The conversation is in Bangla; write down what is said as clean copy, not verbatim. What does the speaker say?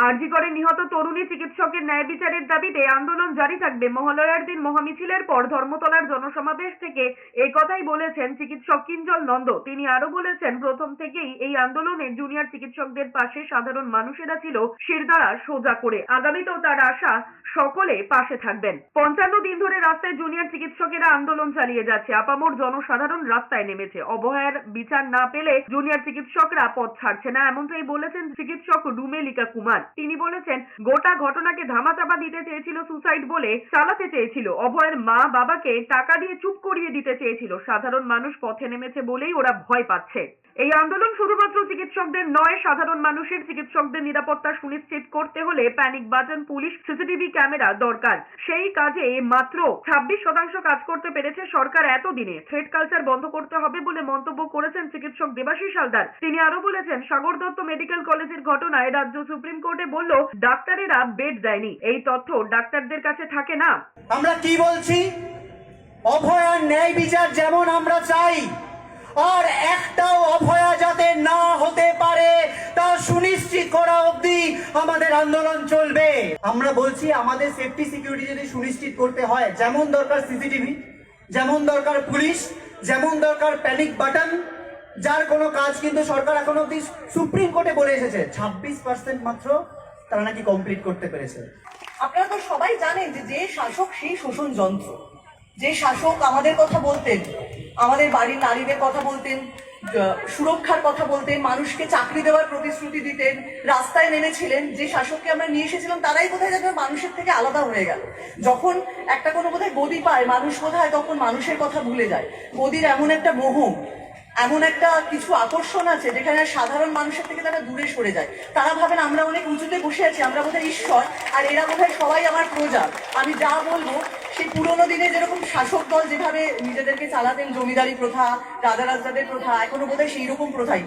আরজি করে নিহত তরুণী চিকিৎসকের ন্যায় বিচারের দাবিতে আন্দোলন জারি থাকবে। মহালয়ার দিন মহামিছিলের পর ধর্মতলার জনসমাবেশ থেকে এই কথাই বলেছেন চিকিৎসক কিঞ্জল নন্দ। তিনি আরো বলেছেন, প্রথম থেকেই এই আন্দোলনে জুনিয়র চিকিৎসকদের পাশে সাধারণ মানুষেরা ছিল শিরদাঁড়া সোজা করে। আগামীতেও তার আশা সকলে পাশে থাকবেন। 55 দিন ধরে রাস্তায় জুনিয়র চিকিৎসকেরা আন্দোলন চালিয়ে যাচ্ছে। আপামর জনসাধারণ রাস্তায় নেমেছে। অবহেলার বিচার না পেলে জুনিয়র চিকিৎসকরা পথ ছাড়ছে না, এমনটাই বলেছেন চিকিৎসক রুমেলিকা কুমার। তিনি বলেছেন, গোটা ঘটনাকে ধামাচাপা দিতে চেয়েছিল, সুসাইড বলে চালাতে চেয়েছিল। অভয়ের মা বাবাকে টাকা দিয়ে চুপ করিয়ে দিতে চেয়েছিল। সাধারণ মানুষ পথে নেমেছে বলেই ওরা ভয় পাচ্ছে। এই আন্দোলন শুধুমাত্র চিকিৎসকদের নয়, সাধারণ মানুষের। চিকিৎসকদের নিরাপত্তা সুনিশ্চিত করতে হলে panic button, police, CCTV camera দরকার। সেই কাজে মাত্র 26% কাজ করতে পেরেছে সরকার এতদিনে। থ্রেড কালচার বন্ধ করতে হবে বলে মন্তব্য করেছেন চিকিৎসক দেবাশিস হালদার। তিনি আরো বলেছেন, সাগর দত্ত মেডিকেল কলেজের ঘটনায় রাজ্য সুপ্রিম কোর্টে বলল ডাক্তারেরা বেড দেয়নি। এই তথ্য ডাক্তারদের কাছে থাকে না। আমরা কি বলছি? অভয়ার ন্যায় বিচার যেমন আমরা চাই, আর একটাও অভয়া যাতে না হতে পারে তা সুনিশ্চিত করা অবধি আমাদের আন্দোলন চলবে। আমরা বলছি, আমাদের সেফটি সিকিউরিটি যদি সুনিশ্চিত করতে হয়, যেমন দরকার সিসিটিভি, যেমন দরকার পুলিশ, যেমন দরকার প্যানিক বাটন, যার কোনো কাজ কিন্তু সরকার এখন অবধি সুপ্রিম কোর্টে বলে এসেছে 26% মাত্র তারা নাকি কমপ্লিট করতে পেরেছে। আপনারা তো সবাই জানেন যে শাসক সেই শোষণ যন্ত্র। যে শাসক আমাদের কথা বলতেন, আমাদের বাড়ির নারীদের কথা বলতেন, সুরক্ষার কথা বলতেন, মানুষকে চাকরি দেওয়ার প্রতিশ্রুতি দিতেন, রাস্তায় নেমেছিলেন, যে শাসককে আমরা নিয়ে এসেছিলাম তারাই কোথায় যাবে মানুষের থেকে আলাদা হয়ে গেল। যখন একটা কোনো বোধহয় গদি পায় মানুষ কোথায়, তখন মানুষের কথা ভুলে যায়। গদির এমন একটা মোহ, এমন একটা কিছু আকর্ষণ আছে যেখানে সাধারণ মানুষের থেকে তারা দূরে সরে যায়। তারা ভাবেন আমরা অনেক উঁচুতে বসে আছি, আমরা বোধহয় ঈশ্বর, আর এরা বোধহয় সবাই আমার প্রজা। আমি যা বলবো সেই পুরোনো দিনে যেরকম শাসক দল যেভাবে নিজেদেরকে চালাতেন, জমিদারি প্রথা, রাজা রাজাদের প্রথা, এখনো বোধহয় সেই রকম প্রথাই।